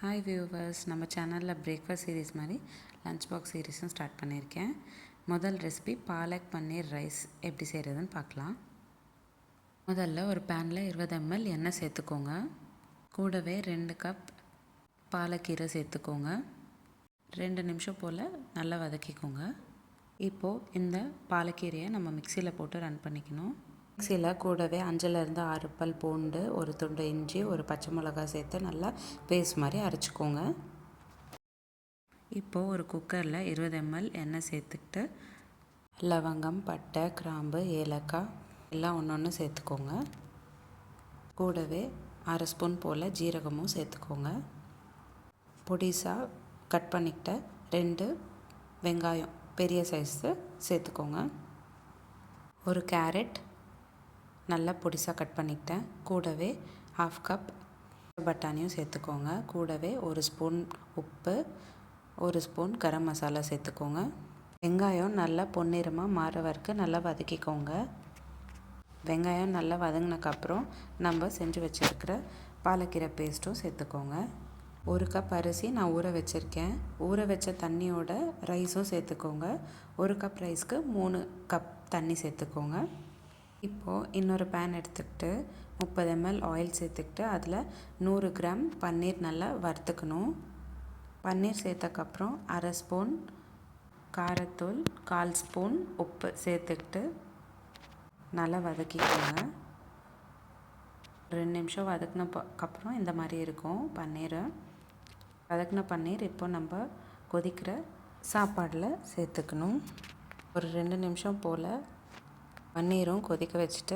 Hi viewers, நம்ம சேனலில் breakfast series மாதிரி லஞ்ச் பாக்ஸ் சீரீஸும் ஸ்டார்ட் பண்ணியிருக்கேன். முதல் ரெசிபி பாலக் பன்னீர் ரைஸ் எப்படி செய்கிறதுன்னு பார்க்கலாம். முதல்ல ஒரு பேனில் 20 ml எண்ணெய் சேர்த்துக்கோங்க. கூடவே 2 கப் பாலக்கீரை சேர்த்துக்கோங்க. 2 நிமிஷம் போல் நல்லா வதக்கிக்கோங்க. இப்போது இந்த பாலக்கீரையை நம்ம மிக்சியில் போட்டு ரன் பண்ணிக்கணும். மிக்சியில் கூடவே 5லேருந்து 6 பல் பூண்டு, ஒரு துண்டு இஞ்சி, ஒரு பச்சை மிளகாய் சேர்த்து நல்லா பேஸ்ட் மாதிரி அரைச்சிக்கோங்க. இப்போது ஒரு குக்கரில் 20 ml எண்ணெய் சேர்த்துக்கிட்டு லவங்கம், பட்டை, கிராம்பு, ஏலக்காய் எல்லாம் ஒன்று சேர்த்துக்கோங்க. கூடவே 1/2 ஸ்பூன் போல் ஜீரகமும் சேர்த்துக்கோங்க. பொடிசாக கட் பண்ணிக்கிட்ட 2 வெங்காயம் பெரிய சைஸு சேர்த்துக்கோங்க. ஒரு கேரட் நல்லா பொடிசாக கட் பண்ணிக்கிட்டேன். கூடவே 1/2 கப் பட்டாணியும் சேர்த்துக்கோங்க. கூடவே 1 ஸ்பூன் உப்பு, 1 ஸ்பூன் கரம் மசாலா சேர்த்துக்கோங்க. வெங்காயம் நல்லா பொன்னிறமாக மாற வரைக்கும் நல்லா வதக்கிக்கோங்க. வெங்காயம் நல்லா வதங்கினக்கப்புறம் நம்ம செஞ்சு வச்சுருக்கிற பாலக்கீரை பேஸ்ட்டும் சேர்த்துக்கோங்க. 1 கப் அரிசி நான் ஊற வச்சுருக்கேன். ஊற வச்ச தண்ணியோட ரைஸும் சேர்த்துக்கோங்க. 1 கப் ரைஸ்க்கு 3 கப் தண்ணி சேர்த்துக்கோங்க. இப்போது இன்னொரு பேன் எடுத்துக்கிட்டு 30 ml ஆயில் சேர்த்துக்கிட்டு அதில் 100 கிராம் பன்னீர் நல்லா வறுத்துக்கணும். பன்னீர் சேர்த்தக்கப்புறம் 1/2 ஸ்பூன் காரத்தூள், 1/4 ஸ்பூன் உப்பு சேர்த்துக்கிட்டு நல்லா வதக்கிக்கோங்க. 2 நிமிஷம் வதக்கினக்கப்புறம் இந்த மாதிரி இருக்கும் பன்னீர். வதக்கின பன்னீர் இப்போ நம்ம கொதிக்கிற சாப்பாடில் சேர்த்துக்கணும். ஒரு 2 நிமிஷம் போல் பன்னீரும் கொதிக்க வச்சுட்டு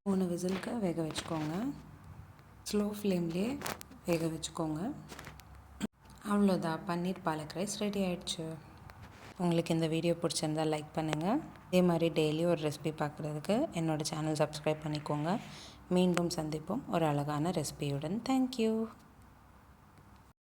3 விசிலுக்கு வேக வச்சுக்கோங்க. ஸ்லோ ஃப்ளேம்லேயே வேக வச்சுக்கோங்க. அவ்வளோதான், பன்னீர் பாலக் ரைஸ் ரெடி ஆகிடுச்சு. உங்களுக்கு இந்த வீடியோ பிடிச்சிருந்தால் லைக் பண்ணுங்கள். இதே மாதிரி டெய்லி ஒரு ரெசிபி பார்க்குறதுக்கு என்னோடய சேனல் சப்ஸ்கிரைப் பண்ணிக்கோங்க. மீண்டும் சந்திப்போம் ஒரு அழகான ரெசிபியுடன். தேங்க்யூ.